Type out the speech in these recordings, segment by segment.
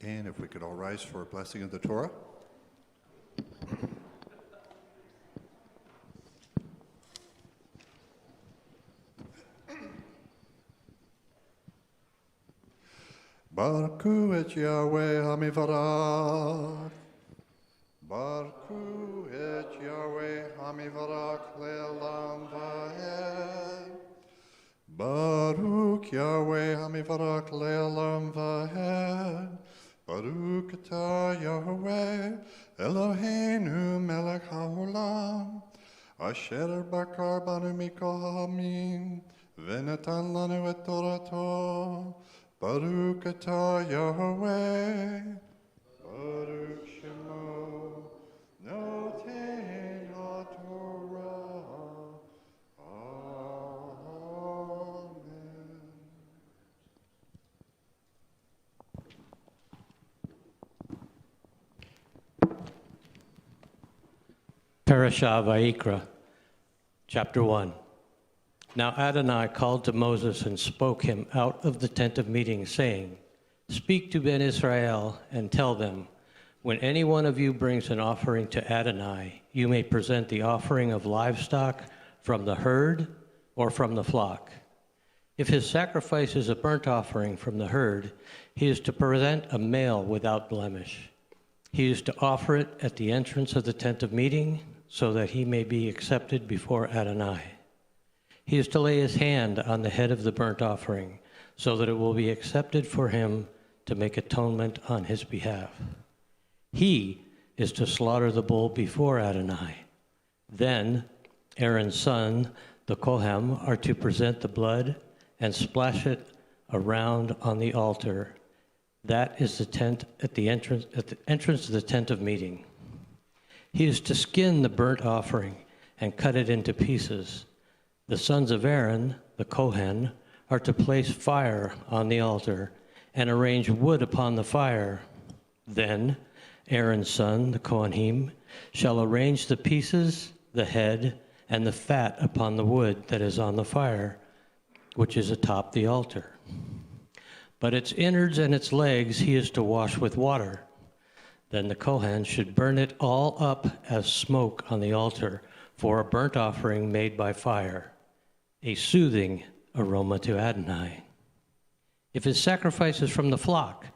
And if we could all rise for a blessing of the Torah. Baruch et Yahweh HaMivarach. Baruch et Yahweh HaMivarach le'olam va'ed. Baruch Yahweh HaMivarach le'olam va'ed. Baruch atah Yahweh Eloheinu melech haolam. Asher bakar banu mikol ha'amim v'natan lanu et Torato. Baruch atah Yahweh, Baruch Shemo, Noten HaTorah. Amen. Parashah Vayikra, chapter 1. Now Adonai called to Moses and spoke him out of the tent of meeting, saying, Speak to Ben Israel and tell them, when any one of you brings an offering to Adonai, you may present the offering of livestock from the herd or from the flock. If his sacrifice is a burnt offering from the herd, he is to present a male without blemish. He is to offer it at the entrance of the tent of meeting, so that he may be accepted before Adonai. He is to lay his hand on the head of the burnt offering, so that it will be accepted for him to make atonement on his behalf. He is to slaughter the bull before Adonai. Then Aaron's son, the Kohen, are to present the blood and splash it around on the altar. That is the tent at the entrance of the tent of meeting. He is to skin the burnt offering and cut it into pieces. The sons of Aaron, the Kohen, are to place fire on the altar and arrange wood upon the fire. Then Aaron's son, the Kohanim, shall arrange the pieces, the head, and the fat upon the wood that is on the fire, which is atop the altar. But its innards and its legs he is to wash with water. Then the Kohen should burn it all up as smoke on the altar for a burnt offering made by fire, a soothing aroma to Adonai. If his sacrifice is from the flock,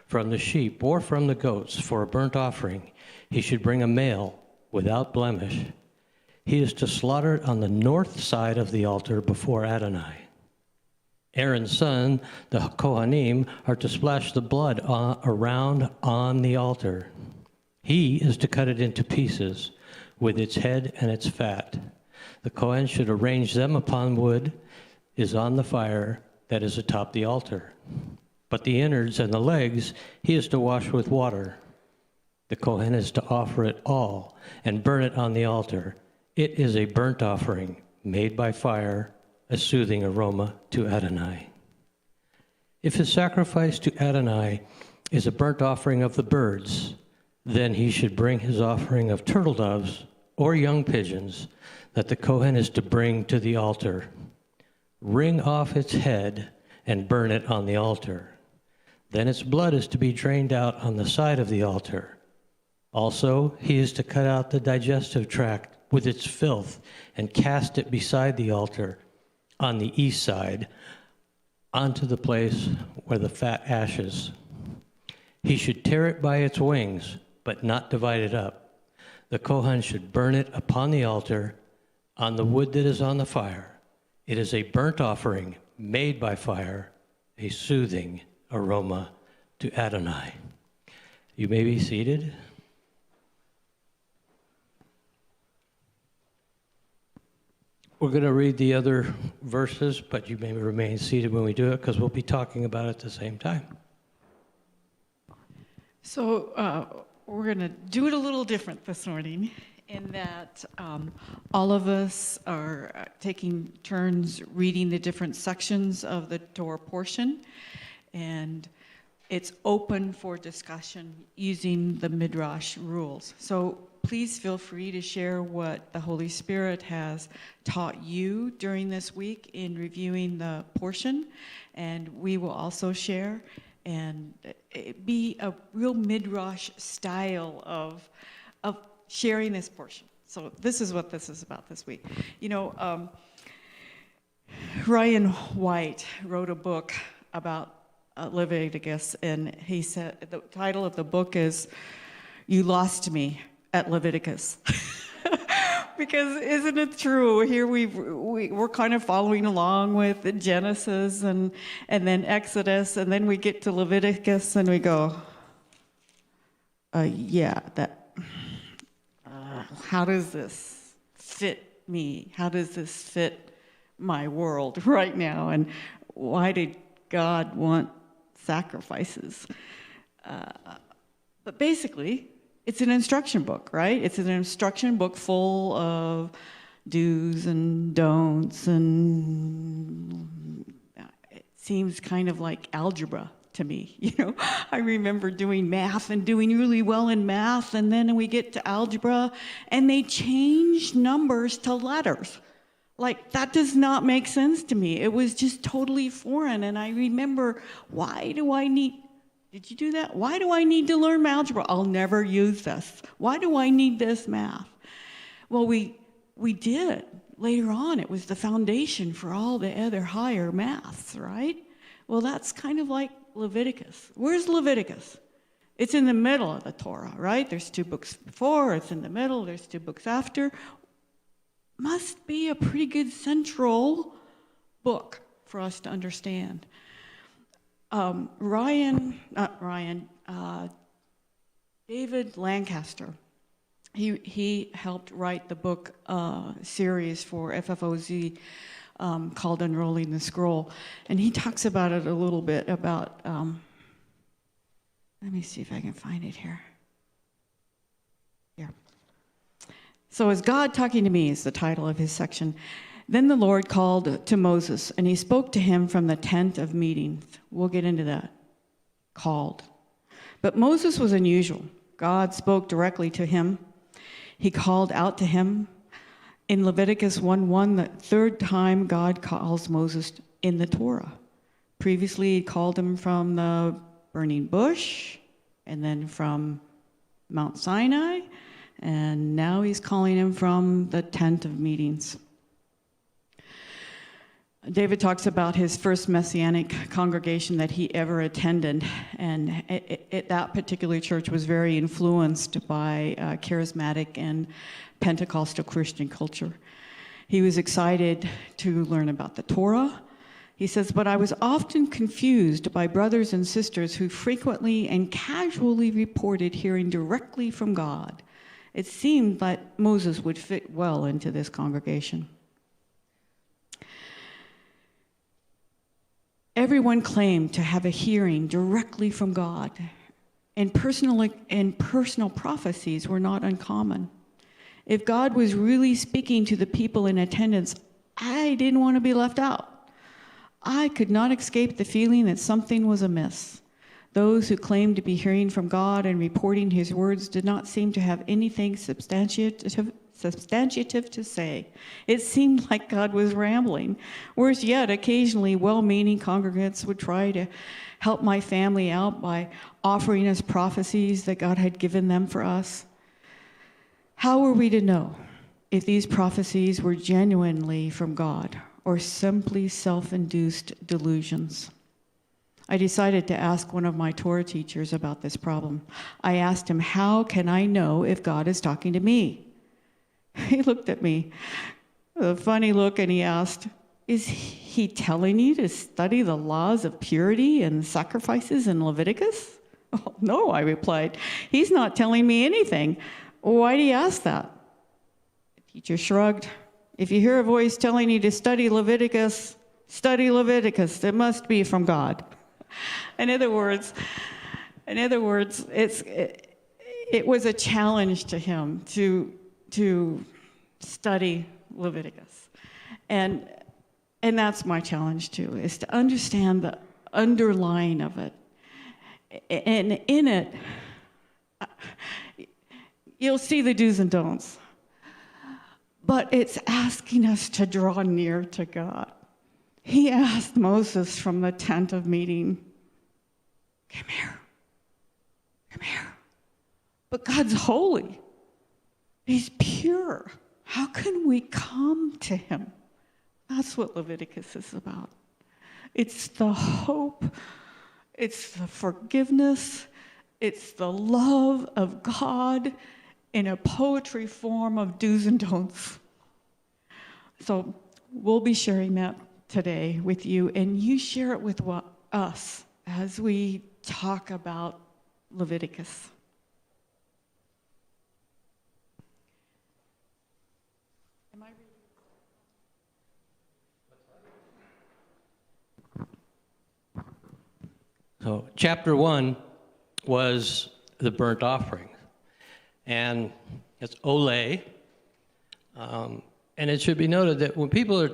from the sheep, or from the goats for a burnt offering, he should bring a male without blemish. He is to slaughter it on the north side of the altar before Adonai. Aaron's son, the Kohanim, are to splash the blood around on the altar. He is to cut it into pieces with its head and its fat. The Kohen should arrange them upon wood is on the fire that is atop the altar. But the innards and the legs he is to wash with water. The Kohen is to offer it all and burn it on the altar. It is a burnt offering made by fire, a soothing aroma to Adonai. If his sacrifice to Adonai is a burnt offering of the birds, then he should bring his offering of turtle doves or young pigeons that the Kohen is to bring to the altar. Wring off its head and burn it on the altar. Then its blood is to be drained out on the side of the altar. Also, he is to cut out the digestive tract with its filth and cast it beside the altar on the east side onto the place where the fat ashes. He should tear it by its wings, but not divide it up. The Kohen should burn it upon the altar on the wood that is on the fire. It is a burnt offering made by fire, a soothing aroma to Adonai. You may be seated. We're going to read the other verses, but you may remain seated when we do it because we'll be talking about it at the same time. So we're going to do it a little different this morning in that all of us are taking turns reading the different sections of the Torah portion, and it's open for discussion using the Midrash rules. So please feel free to share what the Holy Spirit has taught you during this week in reviewing the portion, and we will also share. and it be a real midrash style of sharing this portion. So this is what this is about this week. You know, Ryan White wrote a book about Leviticus, and he said the title of the book is "You Lost Me at Leviticus." Because isn't it true? Here we're kind of following along with Genesis and then Exodus, and then we get to Leviticus and we go, yeah, that. How does this fit me? How does this fit my world right now? And why did God want sacrifices? But basically, it's an instruction book, right? It's an instruction book full of do's and don'ts, and it seems kind of like algebra to me. You know, I remember doing math and doing really well in math, and then we get to algebra, and they change numbers to letters. Like, that does not make sense to me. It was just totally foreign, and I remember, why do I need... Did you do that? Why do I need to learn algebra? I'll never use this. Why do I need this math? Well, we did. Later on, it was the foundation for all the other higher maths, right? Well, that's kind of like Leviticus. Where's Leviticus? It's in the middle of the Torah, right? There's 2 books before, it's in the middle, there's 2 books after. Must be a pretty good central book for us to understand. David Lancaster, he helped write the book series for FFOZ called Unrolling the Scroll, and he talks about it a little bit about, let me see if I can find it here. Here. So, "Is God Talking to Me" is the title of his section. "Then the Lord called to Moses, and he spoke to him from the tent of meeting." We'll get into that. Called. But Moses was unusual. God spoke directly to him. He called out to him. In Leviticus 1:1, the 3rd time God calls Moses in the Torah. Previously, he called him from the burning bush, and then from Mount Sinai, and now he's calling him from the tent of meetings. David talks about his first Messianic congregation that he ever attended, and that particular church was very influenced by charismatic and Pentecostal Christian culture. He was excited to learn about the Torah. He says, "But I was often confused by brothers and sisters who frequently and casually reported hearing directly from God. It seemed that Moses would fit well into this congregation." Everyone claimed to have a hearing directly from God, and personal prophecies were not uncommon. If God was really speaking to the people in attendance, I didn't want to be left out. I could not escape the feeling that something was amiss. Those who claimed to be hearing from God and reporting his words did not seem to have anything substantiative to say. It seemed like God was rambling. Worse yet, occasionally well-meaning congregants would try to help my family out by offering us prophecies that God had given them for us. How were we to know if these prophecies were genuinely from God or simply self-induced delusions? I decided to ask one of my Torah teachers about this problem. I asked him, "How can I know if God is talking to me?" He looked at me with a funny look, and he asked, "Is he telling you to study the laws of purity and sacrifices in Leviticus?" "Oh, no," I replied. "He's not telling me anything. Why do you ask that?" The teacher shrugged. "If you hear a voice telling you to study Leviticus, study Leviticus. It must be from God." In other words, it was a challenge to him to study Leviticus. And that's my challenge too, is to understand the underlying of it. And in it, you'll see the do's and don'ts. But it's asking us to draw near to God. He asked Moses from the tent of meeting, come here, come here. But God's holy. He's pure. How can we come to him? That's what Leviticus is about. It's the hope, it's the forgiveness, it's the love of God in a poetry form of do's and don'ts. So we'll be sharing that today with you, and you share it with us as we talk about Leviticus. Am I reading? So chapter 1 was the burnt offering. And it's ole. And it should be noted that when people are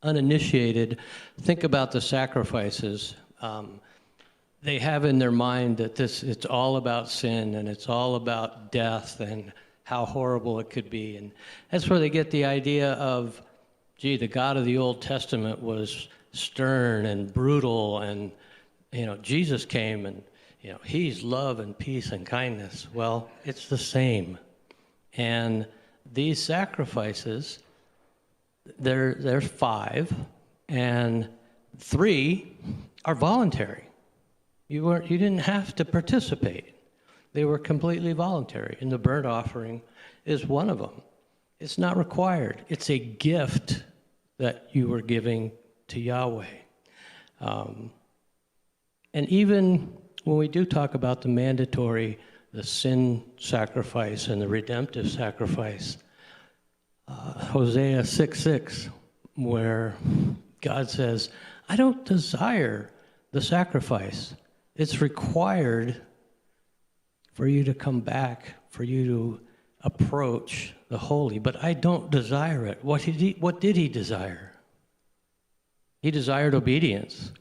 uninitiated, think about the sacrifices, they have in their mind that it's all about sin and it's all about death and how horrible it could be. And that's where they get the idea of, gee, the God of the Old Testament was stern and brutal, and Jesus came and he's love and peace and kindness. Well, it's the same. And these sacrifices, there's 5, and 3 are voluntary. You didn't have to participate. They were completely voluntary, and the burnt offering is one of them. It's not required. It's a gift that you were giving to Yahweh. And even when we do talk about the mandatory, the sin sacrifice and the redemptive sacrifice, Hosea 6:6, where God says, I don't desire the sacrifice. It's required for you to come back, for you to approach the holy, but I don't desire it. What did he desire? He desired obedience,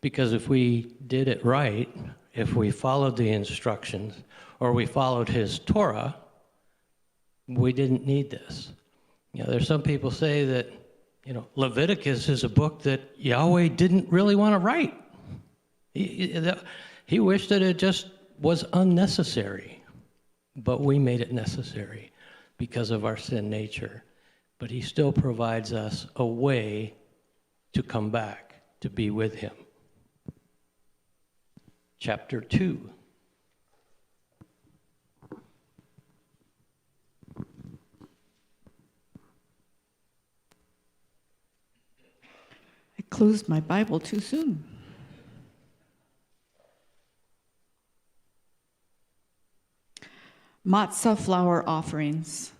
because if we did it right, if we followed the instructions, or we followed his Torah, we didn't need this. There's some people say that, Leviticus is a book that Yahweh didn't really want to write. He wished that it just was unnecessary, but we made it necessary because of our sin nature. But he still provides us a way to come back, to be with him. Chapter 2. I closed my Bible too soon. Matzah flour offerings.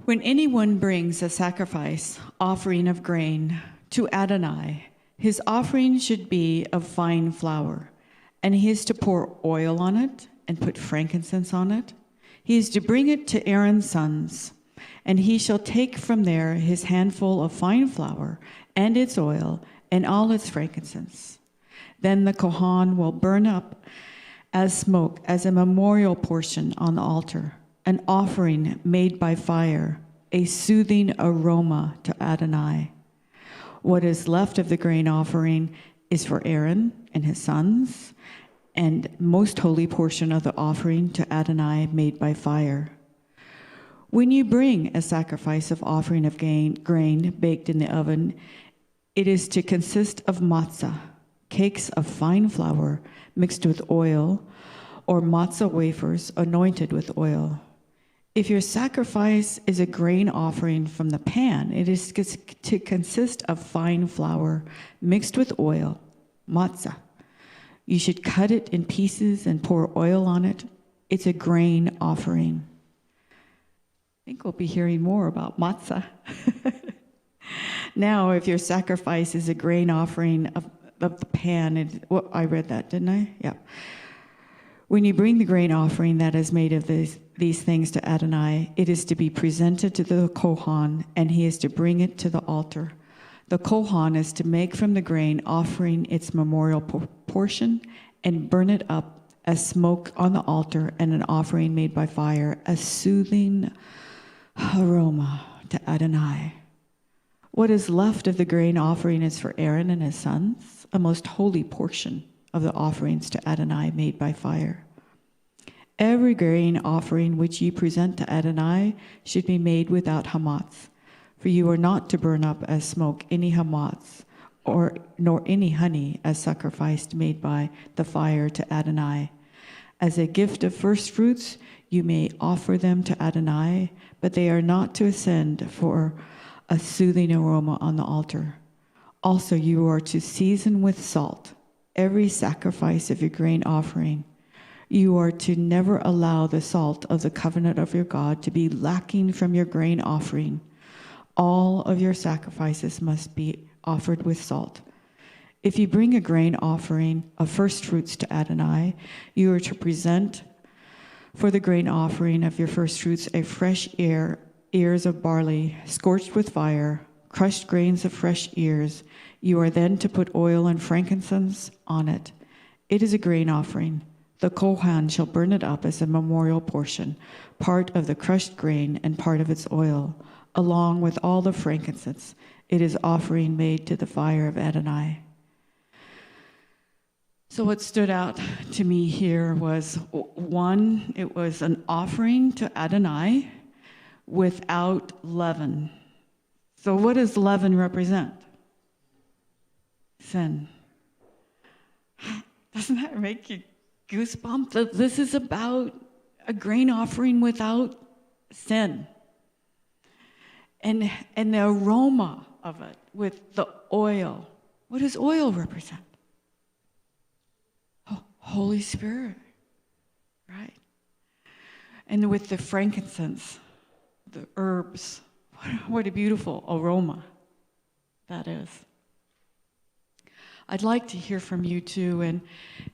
When anyone brings a sacrifice offering of grain to Adonai, his offering should be of fine flour, and he is to pour oil on it and put frankincense on it. He is to bring it to Aaron's sons, and he shall take from there his handful of fine flour and its oil and all its frankincense. Then the Kohan will burn up as smoke as a memorial portion on the altar, an offering made by fire, a soothing aroma to Adonai. What is left of the grain offering is for Aaron and his sons, and most holy portion of the offering to Adonai made by fire. When you bring a sacrifice of offering of grain baked in the oven, it is to consist of matzah, cakes of fine flour mixed with oil, or matzah wafers anointed with oil. If your sacrifice is a grain offering from the pan, it is to consist of fine flour mixed with oil, matzah. You should cut it in pieces and pour oil on it. It's a grain offering. I think we'll be hearing more about matzah. Now, if your sacrifice is a grain offering of the pan, I read that, didn't I? Yeah. When you bring the grain offering that is made of these things to Adonai, it is to be presented to the Kohan, and he is to bring it to the altar. The Kohan is to make from the grain offering its memorial portion and burn it up as smoke on the altar, and an offering made by fire, a soothing aroma to Adonai. What is left of the grain offering is for Aaron and his sons, a most holy portion of the offerings to Adonai made by fire. Every grain offering which ye present to Adonai should be made without hamath, for you are not to burn up as smoke any hamath, nor any honey as sacrificed made by the fire to Adonai. As a gift of first fruits, you may offer them to Adonai, but they are not to ascend for a soothing aroma on the altar. Also, you are to season with salt every sacrifice of your grain offering. You are to never allow the salt of the covenant of your God to be lacking from your grain offering. All of your sacrifices must be offered with salt. If you bring a grain offering of first fruits to Adonai, you are to present for the grain offering of your first fruits a fresh ears of barley, scorched with fire, crushed grains of fresh ears. You are then to put oil and frankincense on it. It is a grain offering. The Kohan shall burn it up as a memorial portion, part of the crushed grain and part of its oil, along with all the frankincense. It is offering made to the fire of Adonai. So what stood out to me here was, one, it was an offering to Adonai without leaven. So what does leaven represent? Sin. Doesn't that make you goosebumps? This is about a grain offering without sin. And the aroma of it with the oil. What does oil represent? Oh, Holy Spirit, right? And with the frankincense, the herbs, what a beautiful aroma that is. I'd like to hear from you too,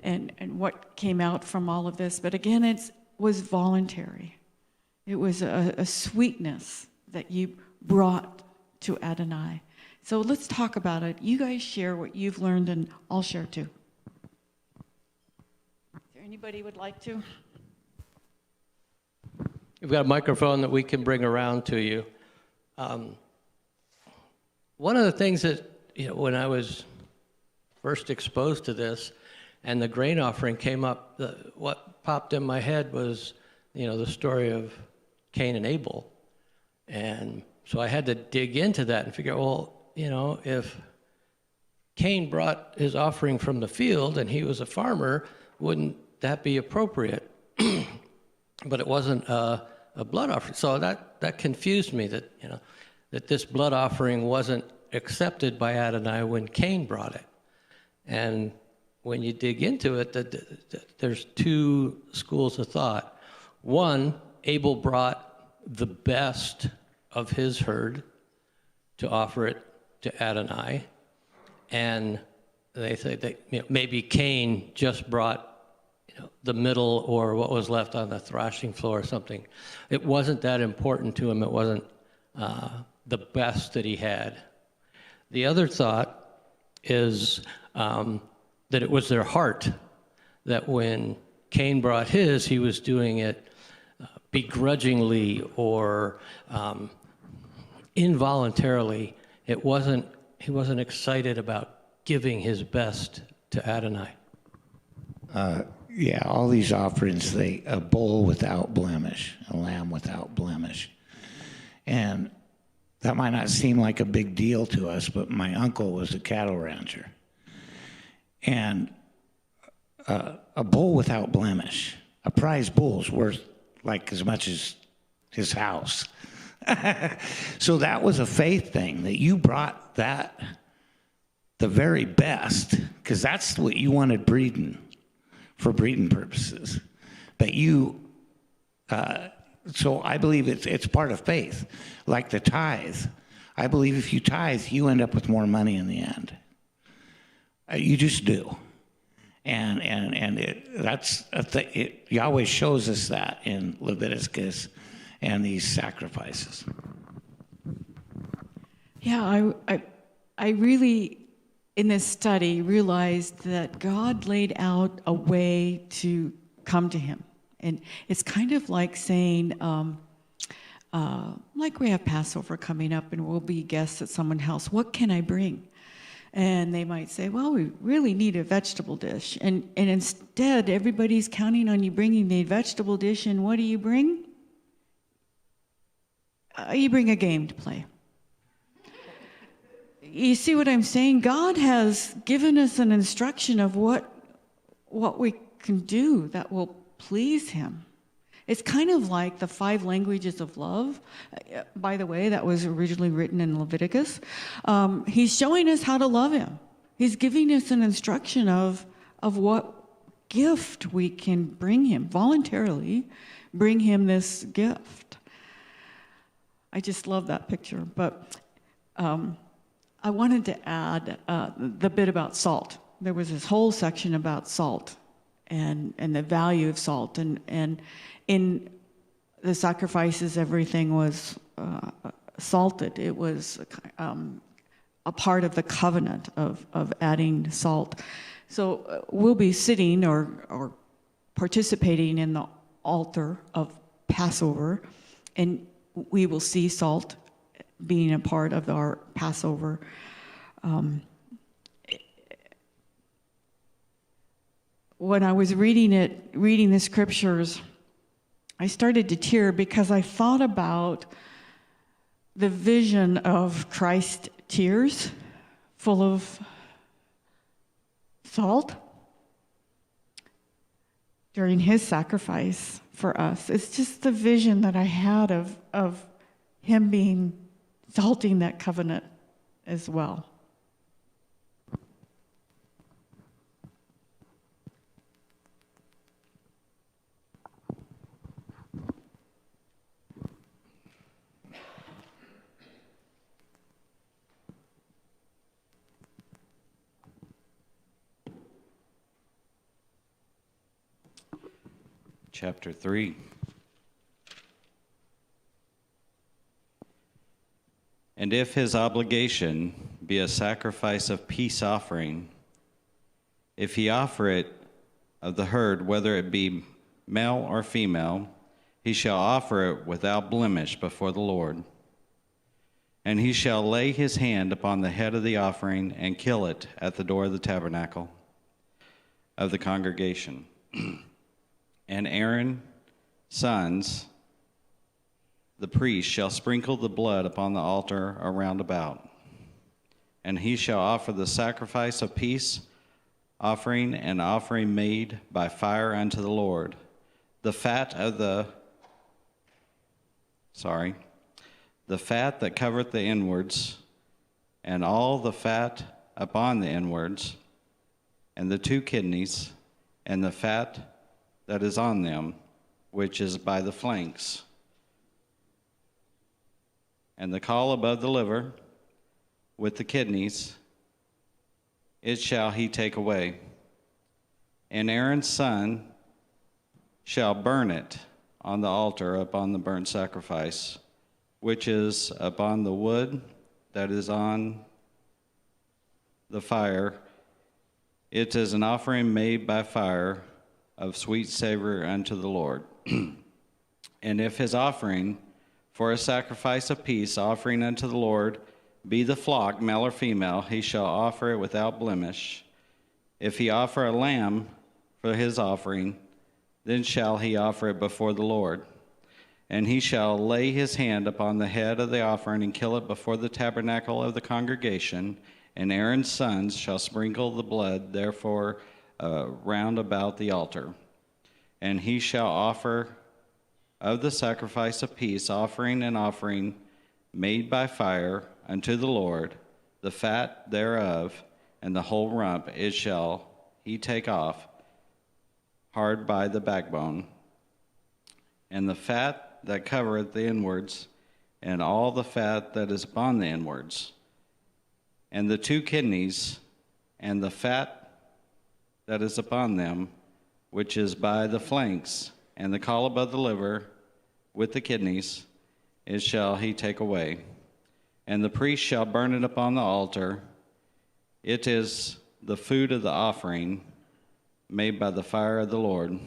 and what came out from all of this. But again, it was voluntary. It was a sweetness that you brought to Adonai. So let's talk about it. You guys share what you've learned, and I'll share too. Is there anybody who would like to? We've got a microphone that we can bring around to you. One of the things that, when I was first exposed to this and the grain offering came up, what popped in my head was, the story of Cain and Abel. And so I had to dig into that and figure, well, if Cain brought his offering from the field and he was a farmer, wouldn't that be appropriate? But it wasn't a blood offering. So that confused me that, that this blood offering wasn't accepted by Adonai when Cain brought it. And when you dig into it, there's two schools of thought. One, Abel brought the best of his herd to offer it to Adonai. And they say that maybe Cain just brought the middle or what was left on the threshing floor or something. It wasn't that important to him. It wasn't the best that he had. The other thought is that it was their heart, that when Cain brought his, he was doing it begrudgingly or involuntarily. He wasn't excited about giving his best to Adonai. Yeah, all these offerings, a bull without blemish, a lamb without blemish. And that might not seem like a big deal to us, but my uncle was a cattle rancher. And a bull without blemish, a prize bull's worth like as much as his house. So that was a faith thing, that you brought that, the very best, because that's what you wanted breeding, for breeding purposes. But so I believe it's part of faith, like the tithe. I believe if you tithe, you end up with more money in the end. You just do. And Yahweh shows us that in Leviticus and these sacrifices. Yeah, I really, in this study, realized that God laid out a way to come to him. And it's kind of like saying, like we have Passover coming up and we'll be guests at someone's house. What can I bring? And they might say, well, we really need a vegetable dish. And instead, everybody's counting on you bringing the vegetable dish, and what do you bring? You bring a game to play. You see what I'm saying? God has given us an instruction of what we can do that will please him. It's kind of like the 5 languages of love. By the way, that was originally written in Leviticus. He's showing us how to love him. He's giving us an instruction of what gift we can bring him, voluntarily bring him this gift. I just love that picture. But I wanted to add the bit about salt. There was this whole section about salt and the value of salt. And in the sacrifices, everything was salted. It was a part of the covenant of adding salt. So we'll be sitting or participating in the altar of Passover, and we will see salt being a part of our Passover. When I was reading the scriptures, I started to tear because I thought about the vision of Christ's tears full of salt during his sacrifice for us. It's just the vision that I had of him being salting that covenant as well. Chapter 3. And if his obligation be a sacrifice of peace offering, if he offer it of the herd, whether it be male or female, he shall offer it without blemish before the Lord. And he shall lay his hand upon the head of the offering and kill it at the door of the tabernacle of the congregation. And Aaron's sons, the priest, shall sprinkle the blood upon the altar around about. And he shall offer the sacrifice of peace offering and offering made by fire unto the Lord. The fat that covereth the inwards, and all the fat upon the inwards, and the 2 kidneys, and the fat that is on them, which is by the flanks, and the caul above the liver, with the kidneys, it shall he take away. And Aaron's son shall burn it on the altar upon the burnt sacrifice, which is upon the wood that is on the fire. It is an offering made by fire of sweet savor unto the Lord. And if his offering for a sacrifice of peace offering unto the Lord be the flock, male or female, he shall offer it without blemish. If he offer a lamb for his offering, then shall he offer it before the Lord. And he shall lay his hand upon the head of the offering and kill it before the tabernacle of the congregation. And Aaron's sons shall sprinkle the blood, therefore, round about the altar. And he shall offer of the sacrifice of peace offering and offering made by fire unto the Lord, the fat thereof, and the whole rump, it shall he take off hard by the backbone, and the fat that covereth the inwards, and all the fat that is upon the inwards, and the 2 kidneys, and the fat that is upon them, which is by the flanks, and the caul above the liver, with the kidneys, it shall he take away. And the priest shall burn it upon the altar. It is the food of the offering made by the fire of the Lord.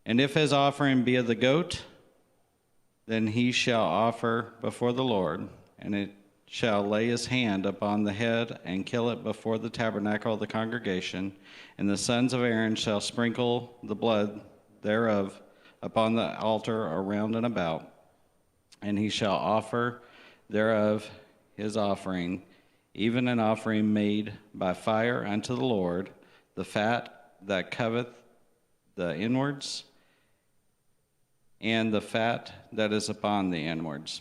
And if his offering be of the goat, Then he shall offer before the Lord, and it shall lay his hand upon the head and kill it before the tabernacle of the congregation. And the sons of Aaron shall sprinkle the blood thereof upon the altar around and about. And he shall offer thereof his offering, even an offering made by fire unto the Lord, the fat that coveth the inwards, and the fat that is upon the inwards,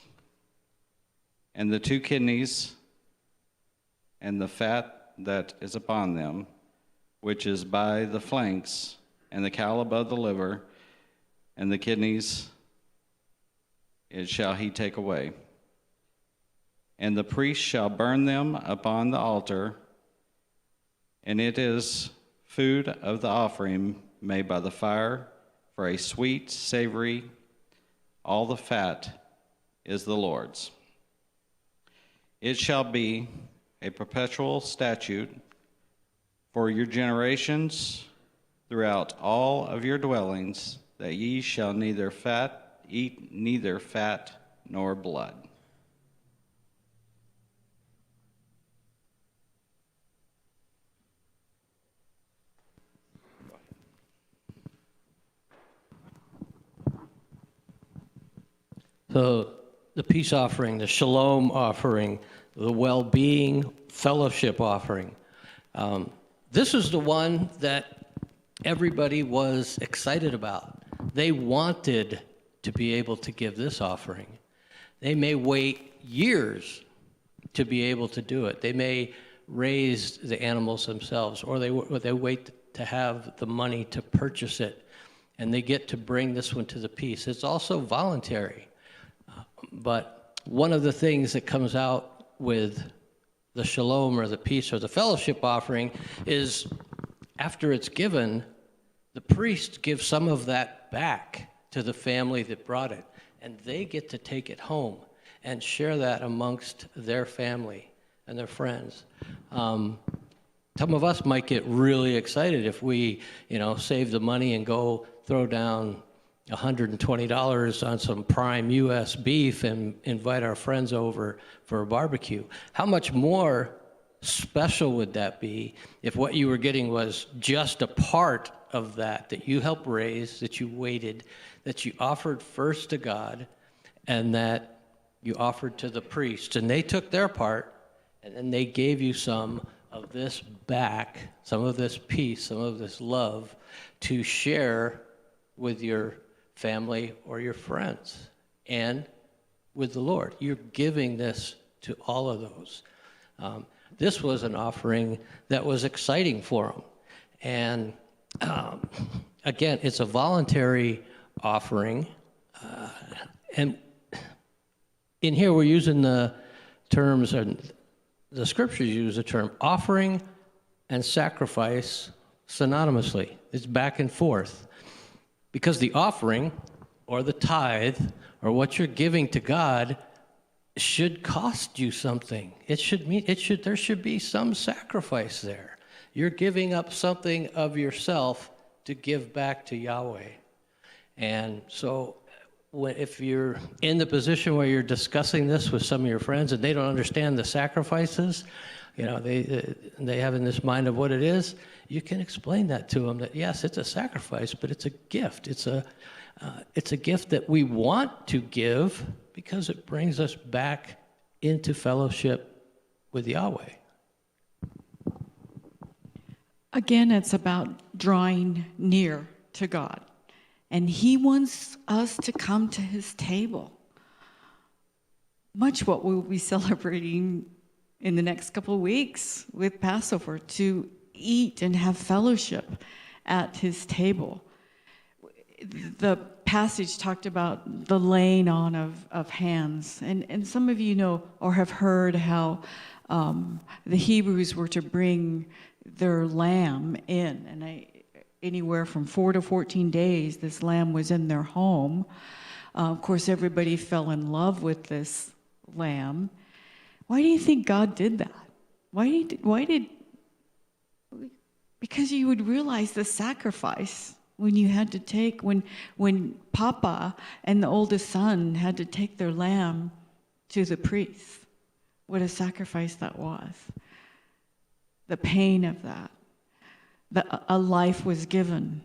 and the 2 kidneys, and the fat that is upon them, which is by the flanks, and the caul above the liver, and the kidneys, it shall he take away. And the priest shall burn them upon the altar, and it is food of the offering made by the fire, for a sweet, savory, all the fat is the Lord's. It shall be a perpetual statute for your generations throughout all of your dwellings, that ye shall eat neither fat nor blood. So the peace offering, the Shalom offering, the well-being fellowship offering. This is the one that everybody was excited about. They wanted to be able to give this offering. They may wait years to be able to do it. They may raise the animals themselves, or they wait to have the money to purchase it, and they get to bring this one to the peace. It's also voluntary. But one of the things that comes out with the shalom or the peace or the fellowship offering is after it's given, the priest gives some of that back to the family that brought it, and they get to take it home and share that amongst their family and their friends. Some of us might get really excited if we, save the money and go throw down $120 on some prime U.S. beef and invite our friends over for a barbecue. How much more special would that be if what you were getting was just a part of that you helped raise, that you waited, that you offered first to God, and that you offered to the priest, and they took their part, and then they gave you some of this back, some of this peace, some of this love to share with your family or your friends and with the Lord. You're giving this to all of those. This was an offering that was exciting for them. And again, it's a voluntary offering. And in here, we're using the terms, and the scriptures use the term offering and sacrifice synonymously. It's back and forth. Because the offering or the tithe or what you're giving to God should cost you something. There should be some sacrifice there. You're giving up something of yourself to give back to Yahweh. And so if you're in the position where you're discussing this with some of your friends and they don't understand the sacrifices, they have in this mind of what it is, you can explain that to them, that yes, it's a sacrifice, but it's a gift. It's a gift that we want to give because it brings us back into fellowship with Yahweh. Again, it's about drawing near to God. And he wants us to come to his table. Much what we'll be celebrating in the next couple of weeks with Passover, to eat and have fellowship at his table. The passage talked about the laying on of hands. And some of you know or have heard how the Hebrews were to bring their lamb in. And anywhere from 4 to 14 days, this lamb was in their home. Of course, everybody fell in love with this lamb. Why do you think God did that? Because you would realize the sacrifice when you had to take, when Papa and the oldest son had to take their lamb to the priest. What a sacrifice that was. The pain of that. A life was given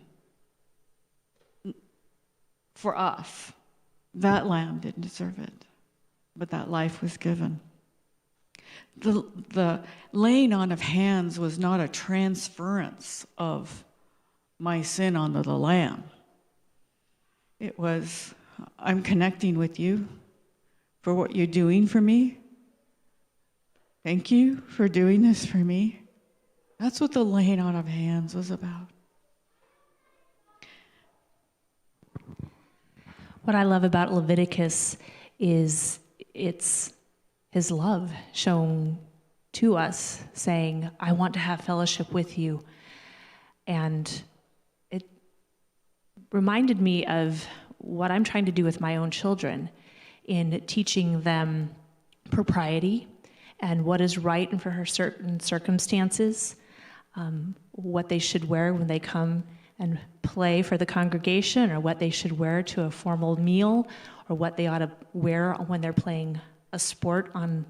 for us. That lamb didn't deserve it, but that life was given. The laying on of hands was not a transference of my sin onto the lamb. It was, I'm connecting with you for what you're doing for me. Thank you for doing this for me. That's what the laying on of hands was about. What I love about Leviticus is it's his love shown to us, saying, I want to have fellowship with you. And it reminded me of what I'm trying to do with my own children in teaching them propriety and what is right and for her certain circumstances, what they should wear when they come and play for the congregation, or what they should wear to a formal meal, or what they ought to wear when they're playing a sport on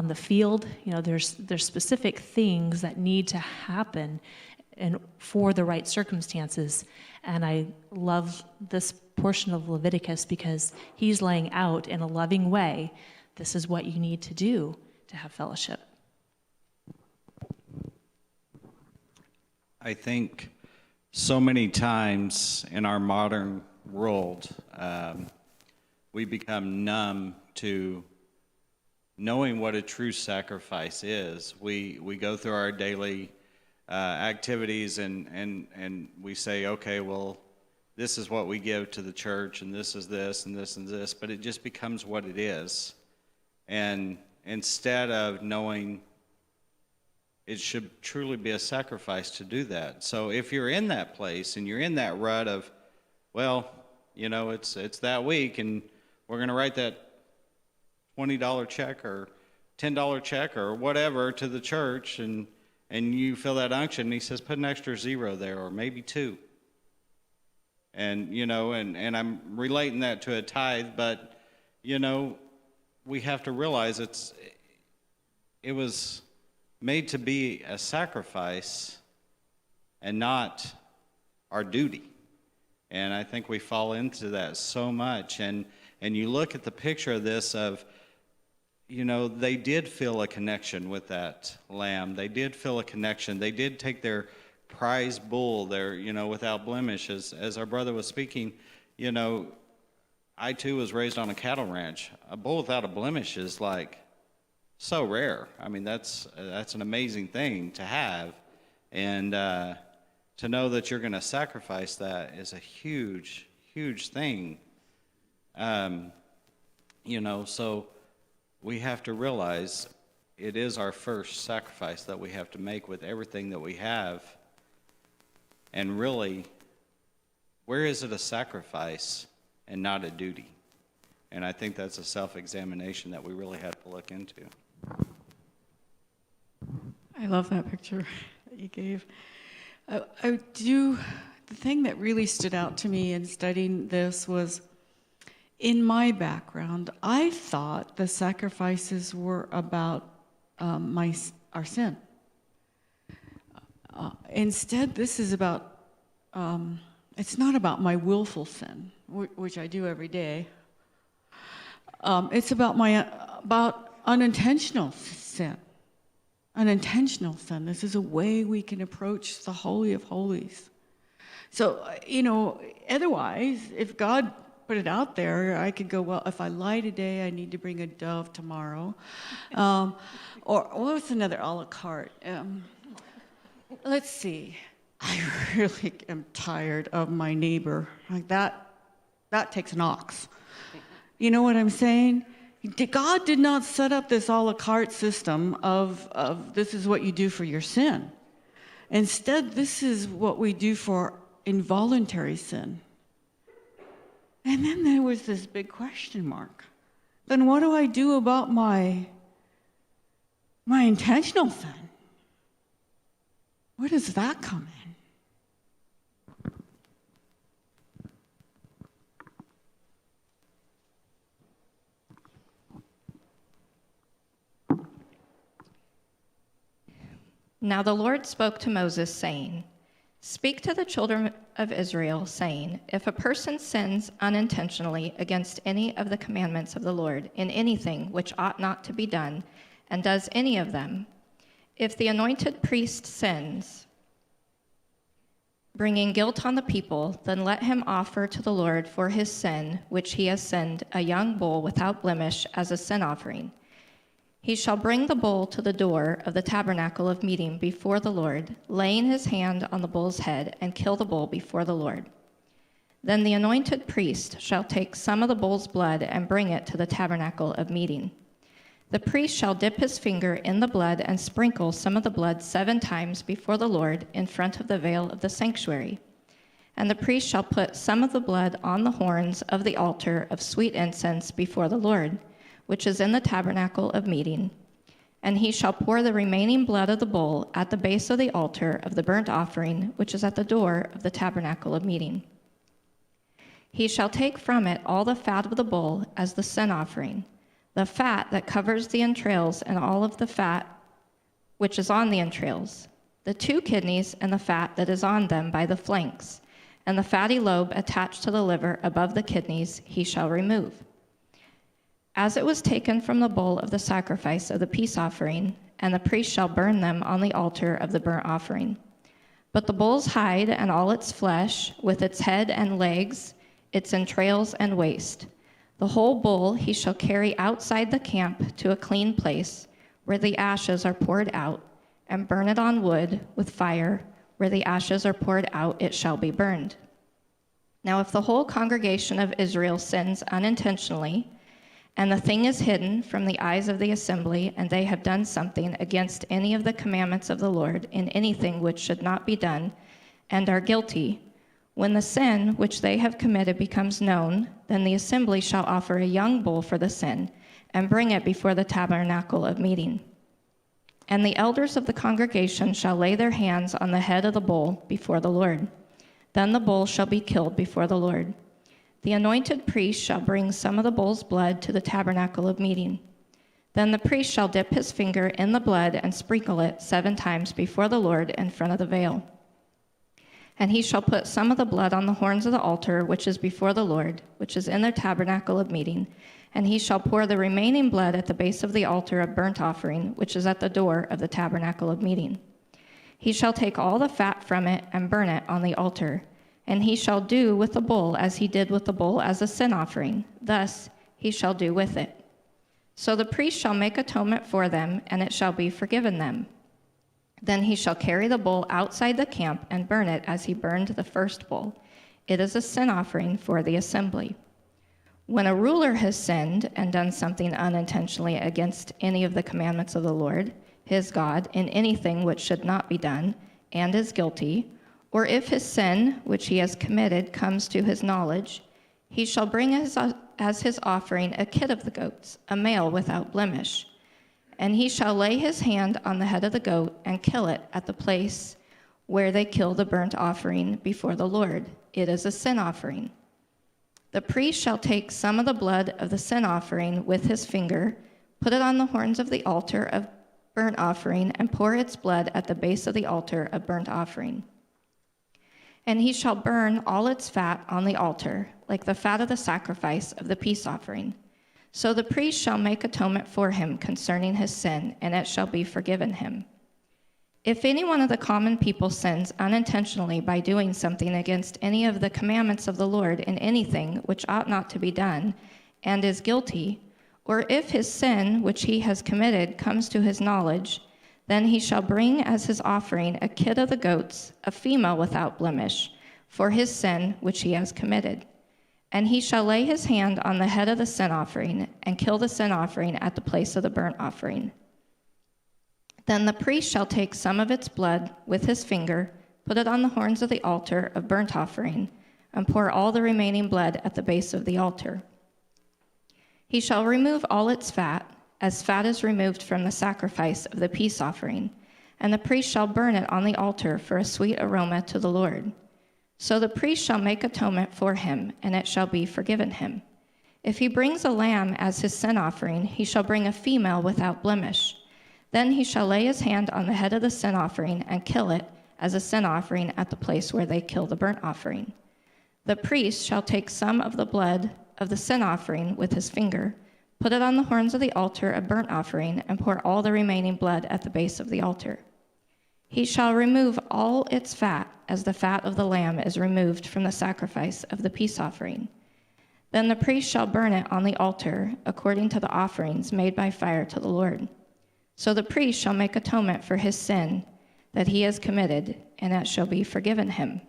the field. You know, there's specific things that need to happen and for the right circumstances. And I love this portion of Leviticus because he's laying out in a loving way, this is what you need to do to have fellowship. I think so many times in our modern world, we become numb to knowing what a true sacrifice is. We go through our daily activities and we say, okay, well, this is what we give to the church, and this is this, and this and this, but it just becomes what it is. And instead of knowing it should truly be a sacrifice to do that. So if you're in that place and you're in that rut of, well, you know, it's that week and we're going to write that $20 check or $10 check or whatever to the church, and you feel that unction, and he says, put an extra 0 there, or maybe 2. And, you know, and I'm relating that to a tithe, but, you know, we have to realize it was made to be a sacrifice and not our duty. And I think we fall into that so much. And you look at the picture of this of, you know, they did feel a connection with that lamb. They did feel a connection. They did take their prize bull there, you know, without blemish. As our brother was speaking, you know, I too was raised on a cattle ranch. A bull without a blemish is like so rare. I mean, that's an amazing thing to have, and to know that you're going to sacrifice that is a huge, huge thing. You know, so we have to realize it is our first sacrifice that we have to make with everything that we have. And really, where is it a sacrifice and not a duty? And I think that's a self-examination that we really have to look into. I love that picture that you gave. The thing that really stood out to me in studying this was, in my background, I thought the sacrifices were about our sin. Instead, this is about, it's not about my willful sin, which I do every day. It's about unintentional sin. Unintentional sin. This is a way we can approach the Holy of Holies. So, you know, otherwise, if God put it out there, I could go, well, if I lie today, I need to bring a dove tomorrow. Or what's another a la carte? Let's see. I really am tired of my neighbor. Like that takes an ox. You know what I'm saying? God did not set up this a la carte system of this is what you do for your sin. Instead, this is what we do for involuntary sin. And then there was this big question mark. Then what do I do about my intentional sin? Where does that come in? Now the Lord spoke to Moses, saying, Speak to the children of Israel, saying, If a person sins unintentionally against any of the commandments of the Lord in anything which ought not to be done, and does any of them, if the anointed priest sins, bringing guilt on the people, then let him offer to the Lord for his sin, which he has sinned, a young bull without blemish as a sin offering. He shall bring the bull to the door of the tabernacle of meeting before the Lord, laying his hand on the bull's head, and kill the bull before the Lord. Then the anointed priest shall take some of the bull's blood and bring it to the tabernacle of meeting. The priest shall dip his finger in the blood and sprinkle some of the blood 7 times before the Lord in front of the veil of the sanctuary. And the priest shall put some of the blood on the horns of the altar of sweet incense before the Lord, which is in the tabernacle of meeting. And he shall pour the remaining blood of the bull at the base of the altar of the burnt offering, which is at the door of the tabernacle of meeting. He shall take from it all the fat of the bull as the sin offering, the fat that covers the entrails and all of the fat which is on the entrails, the 2 kidneys and the fat that is on them by the flanks, and the fatty lobe attached to the liver above the kidneys he shall remove. As it was taken from the bull of the sacrifice of the peace offering, and the priest shall burn them on the altar of the burnt offering. But the bull's hide and all its flesh, with its head and legs, its entrails and waist, the whole bull he shall carry outside the camp to a clean place, where the ashes are poured out, and burn it on wood with fire. Where the ashes are poured out, it shall be burned. Now if the whole congregation of Israel sins unintentionally, and the thing is hidden from the eyes of the assembly, and they have done something against any of the commandments of the Lord in anything which should not be done, and are guilty, when the sin which they have committed becomes known, then the assembly shall offer a young bull for the sin, and bring it before the tabernacle of meeting. And the elders of the congregation shall lay their hands on the head of the bull before the Lord. Then the bull shall be killed before the Lord. The anointed priest shall bring some of the bull's blood to the tabernacle of meeting. Then the priest shall dip his finger in the blood and sprinkle it 7 times before the Lord in front of the veil. And he shall put some of the blood on the horns of the altar which is before the Lord, which is in the tabernacle of meeting, and he shall pour the remaining blood at the base of the altar of burnt offering, which is at the door of the tabernacle of meeting. He shall take all the fat from it and burn it on the altar, and he shall do with the bull as he did with the bull as a sin offering. Thus he shall do with it. So the priest shall make atonement for them, and it shall be forgiven them. Then he shall carry the bull outside the camp and burn it as he burned the first bull. It is a sin offering for the assembly. When a ruler has sinned and done something unintentionally against any of the commandments of the Lord, his God, in anything which should not be done, and is guilty, or if his sin, which he has committed, comes to his knowledge, he shall bring as his offering a kid of the goats, a male without blemish. And he shall lay his hand on the head of the goat and kill it at the place where they kill the burnt offering before the Lord. It is a sin offering. The priest shall take some of the blood of the sin offering with his finger, put it on the horns of the altar of burnt offering, and pour its blood at the base of the altar of burnt offering. And he shall burn all its fat on the altar, like the fat of the sacrifice of the peace offering. So the priest shall make atonement for him concerning his sin, and it shall be forgiven him. If any one of the common people sins unintentionally by doing something against any of the commandments of the Lord in anything which ought not to be done, and is guilty, or if his sin which he has committed comes to his knowledge, then he shall bring as his offering a kid of the goats, a female without blemish, for his sin which he has committed. And he shall lay his hand on the head of the sin offering and kill the sin offering at the place of the burnt offering. Then the priest shall take some of its blood with his finger, put it on the horns of the altar of burnt offering, and pour all the remaining blood at the base of the altar. He shall remove all its fat, as fat is removed from the sacrifice of the peace offering, and the priest shall burn it on the altar for a sweet aroma to the Lord. So the priest shall make atonement for him, and it shall be forgiven him. If he brings a lamb as his sin offering, he shall bring a female without blemish. Then he shall lay his hand on the head of the sin offering and kill it as a sin offering at the place where they kill the burnt offering. The priest shall take some of the blood of the sin offering with his finger, put it on the horns of the altar of burnt offering, and pour all the remaining blood at the base of the altar. He shall remove all its fat, as the fat of the lamb is removed from the sacrifice of the peace offering. Then the priest shall burn it on the altar, according to the offerings made by fire to the Lord. So the priest shall make atonement for his sin that he has committed, and it shall be forgiven him.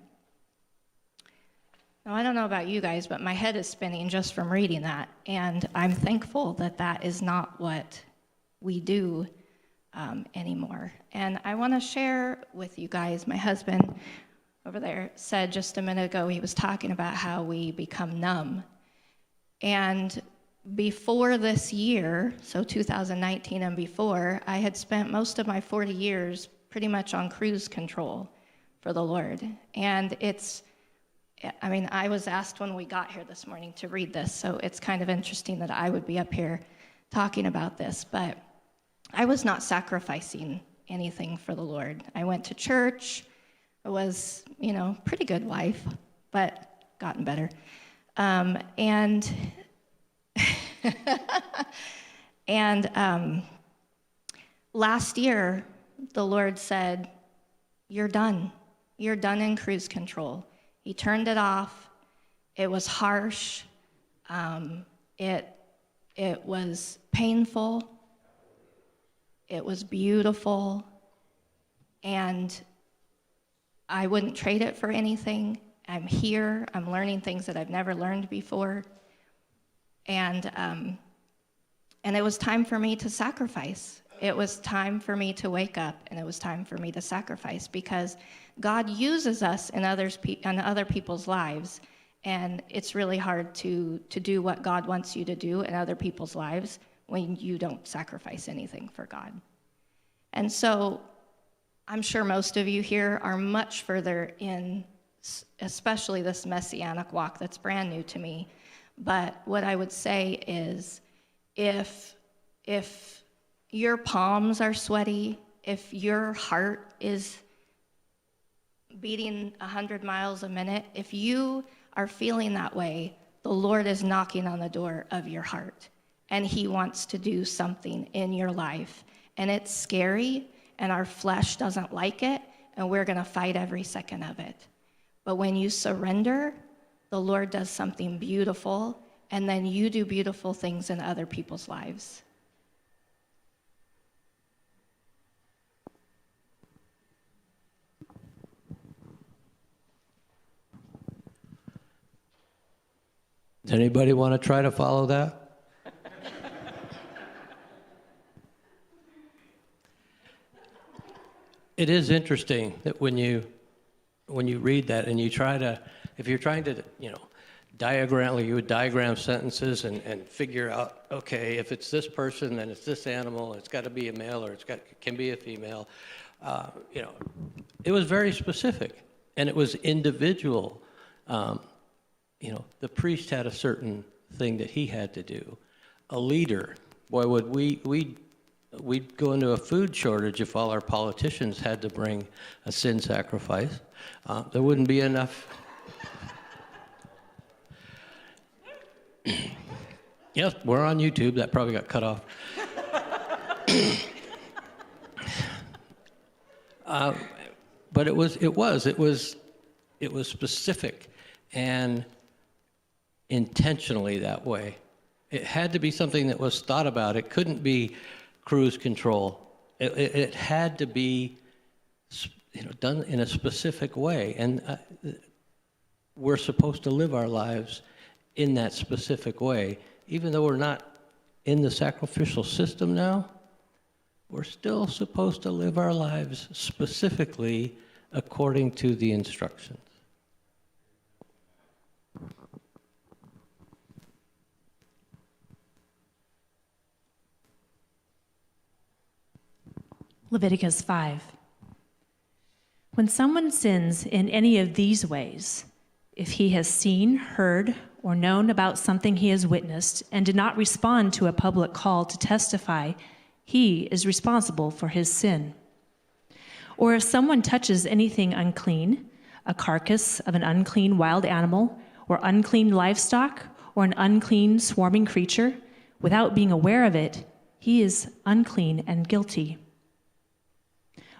Now, I don't know about you guys, but my head is spinning just from reading that, and I'm thankful that that is not what we do anymore. And I want to share with you guys, my husband over there said just a minute ago, he was talking about how we become numb. And before this year, so 2019 and before, I had spent most of my 40 years pretty much on cruise control for the Lord. And I was asked when we got here this morning to read this, so it's kind of interesting that I would be up here talking about this, but I was not sacrificing anything for the Lord. I went to church. I was, pretty good wife, but gotten better. Last year, the Lord said, "You're done. You're done in cruise control." He turned it off. It was harsh. It was painful. It was beautiful. And I wouldn't trade it for anything. I'm here. I'm learning things that I've never learned before. And it was time for me to sacrifice. It was time for me to wake up, and it was time for me to sacrifice, because God uses us in other people's lives, and it's really hard to do what God wants you to do in other people's lives when you don't sacrifice anything for God. And so I'm sure most of you here are much further in, especially this Messianic walk that's brand new to me. But what I would say is, if your palms are sweaty, if your heart is beating 100 miles a minute, if you are feeling that way, the Lord is knocking on the door of your heart, and he wants to do something in your life. And it's scary, and our flesh doesn't like it, and we're going to fight every second of it. But when you surrender, the Lord does something beautiful, and then you do beautiful things in other people's lives. Does anybody want to try to follow that? It is interesting that when you read that and you try to, if you're trying to, you would diagram sentences and figure out, okay, if it's this person, then it's this animal, and it's got to be a male, or it can be a female. It was very specific, and it was individual. The priest had a certain thing that he had to do. A leader, boy, would we'd go into a food shortage if all our politicians had to bring a sin sacrifice. There wouldn't be enough. Yes, we're on YouTube. That probably got cut off. But it was specific and intentionally that way. It had to be something that was thought about. It couldn't be cruise control. It had to be, done in a specific way, and we're supposed to live our lives in that specific way. Even though we're not in the sacrificial system now, we're still supposed to live our lives specifically according to the instructions. Leviticus 5. When someone sins in any of these ways, if he has seen, heard, or known about something he has witnessed and did not respond to a public call to testify, he is responsible for his sin. Or if someone touches anything unclean, a carcass of an unclean wild animal, or unclean livestock, or an unclean swarming creature, without being aware of it, he is unclean and guilty.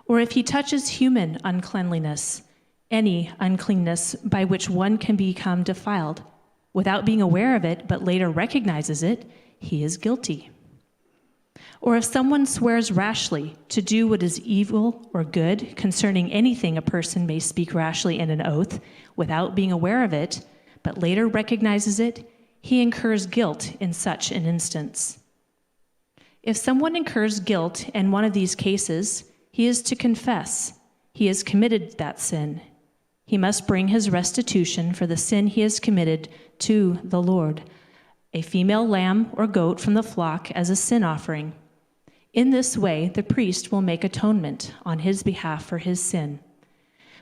Or if he touches human uncleanliness, any uncleanness by which one can become defiled, without being aware of it, but later recognizes it, he is guilty. Or if someone swears rashly to do what is evil or good concerning anything a person may speak rashly in an oath, without being aware of it, but later recognizes it, he incurs guilt in such an instance. If someone incurs guilt in one of these cases, he is to confess he has committed that sin. He must bring his restitution for the sin he has committed to the Lord, a female lamb or goat from the flock as a sin offering. In this way, the priest will make atonement on his behalf for his sin.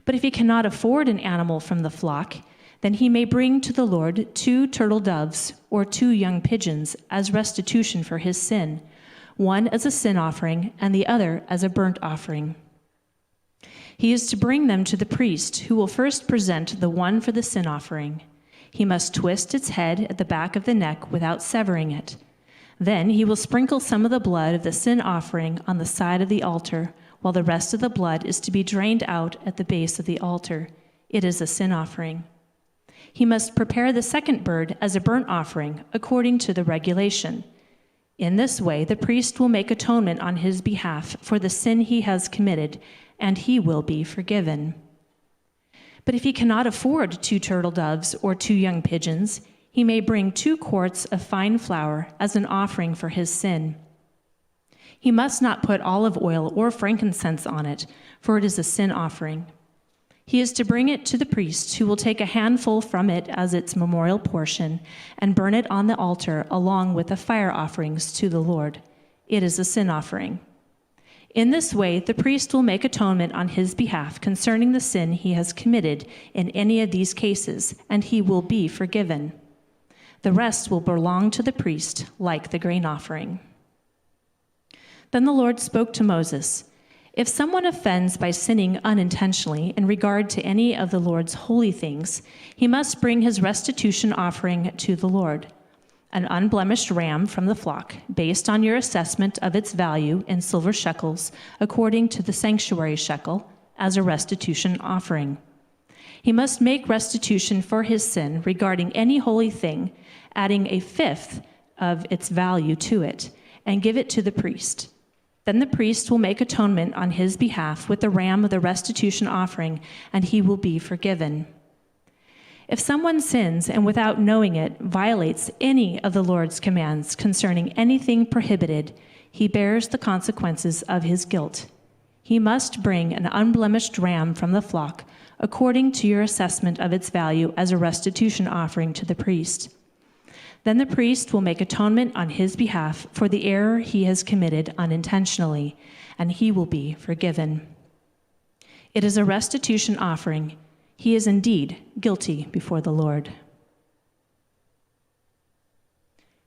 But if he cannot afford an animal from the flock, then he may bring to the Lord 2 turtle doves or 2 young pigeons as restitution for his sin, one as a sin offering and the other as a burnt offering. He is to bring them to the priest, who will first present the one for the sin offering. He must twist its head at the back of the neck without severing it. Then he will sprinkle some of the blood of the sin offering on the side of the altar, while the rest of the blood is to be drained out at the base of the altar. It is a sin offering. He must prepare the second bird as a burnt offering, according to the regulation. In this way, the priest will make atonement on his behalf for the sin he has committed, and he will be forgiven. But if he cannot afford 2 turtle doves or 2 young pigeons, he may bring 2 quarts of fine flour as an offering for his sin. He must not put olive oil or frankincense on it, for it is a sin offering. He is to bring it to the priest, who will take a handful from it as its memorial portion and burn it on the altar along with the fire offerings to the Lord. It is a sin offering. In this way, the priest will make atonement on his behalf concerning the sin he has committed in any of these cases, and he will be forgiven. The rest will belong to the priest, like the grain offering. Then the Lord spoke to Moses, "If someone offends by sinning unintentionally in regard to any of the Lord's holy things, he must bring his restitution offering to the Lord, an unblemished ram from the flock, based on your assessment of its value in silver shekels, according to the sanctuary shekel, as a restitution offering. He must make restitution for his sin regarding any holy thing, adding a fifth of its value to it, and give it to the priest. Then the priest will make atonement on his behalf with the ram of the restitution offering, and he will be forgiven. If someone sins and without knowing it violates any of the Lord's commands concerning anything prohibited, he bears the consequences of his guilt. He must bring an unblemished ram from the flock, according to your assessment of its value, as a restitution offering to the priest. Then the priest will make atonement on his behalf for the error he has committed unintentionally, and he will be forgiven. It is a restitution offering. He is indeed guilty before the Lord."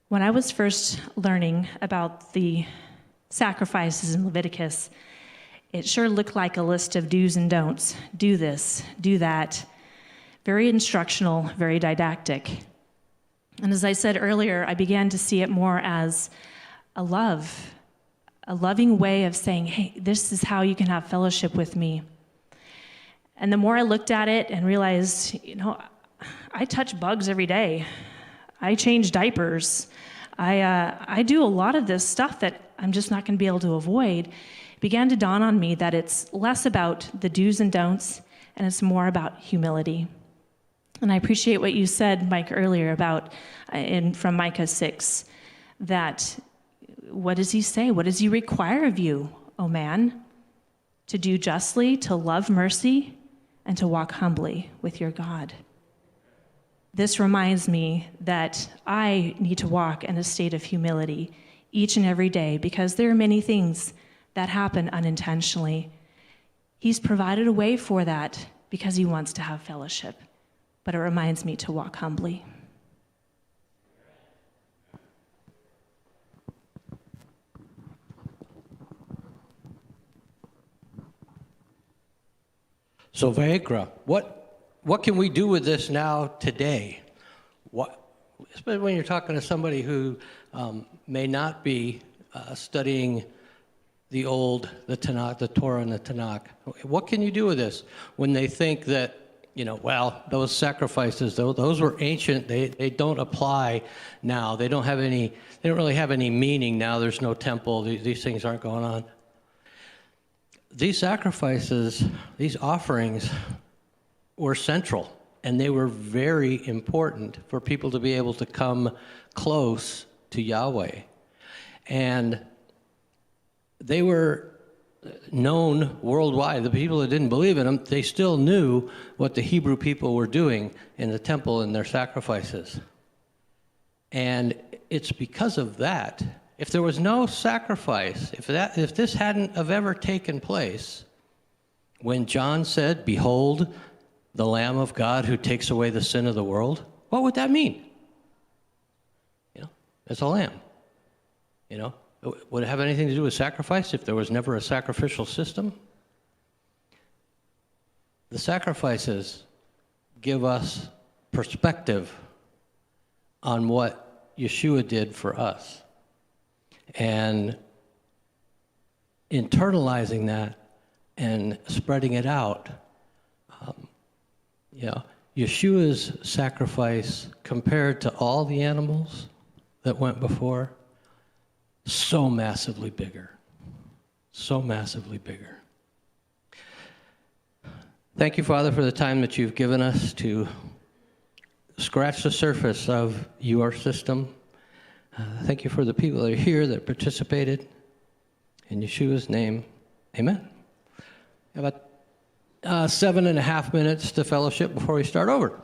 When I was first learning about the sacrifices in Leviticus, it sure looked like a list of do's and don'ts. Do this, do that. Very instructional, very didactic. And as I said earlier, I began to see it more as a loving way of saying, hey, this is how you can have fellowship with me. And the more I looked at it and realized, I touch bugs every day. I change diapers. I do a lot of this stuff that I'm just not going to be able to avoid. It began to dawn on me that it's less about the do's and don'ts, and it's more about humility. And I appreciate what you said, Mike, earlier about, from Micah 6, that what does he say? What does he require of you, O man? To do justly, to love mercy, and to walk humbly with your God. This reminds me that I need to walk in a state of humility each and every day, because there are many things that happen unintentionally. He's provided a way for that because he wants to have fellowship. But it reminds me to walk humbly. So Vayikra, what can we do with this now today? Especially when you're talking to somebody who may not be studying the Tanakh, the Torah and the Tanakh. What can you do with this when they think that, well, those sacrifices, those were ancient, they don't apply now. They don't really have any meaning now. There's no temple. These things aren't going on. These sacrifices, these offerings were central, and they were very important for people to be able to come close to Yahweh. And they were known worldwide. The people that didn't believe in them, they still knew what the Hebrew people were doing in the temple and their sacrifices. And it's because of that. If there was no sacrifice, if this hadn't have ever taken place, when John said, "Behold, the Lamb of God who takes away the sin of the world," what would that mean? It's a lamb. Would it have anything to do with sacrifice if there was never a sacrificial system? The sacrifices give us perspective on what Yeshua did for us. And internalizing that and spreading it out, Yeshua's sacrifice compared to all the animals that went before, so massively bigger. So massively bigger. Thank you, Father, for the time that you've given us to scratch the surface of your system. Thank you for the people that are here that participated. In Yeshua's name, amen. About 7.5 minutes to fellowship before we start over.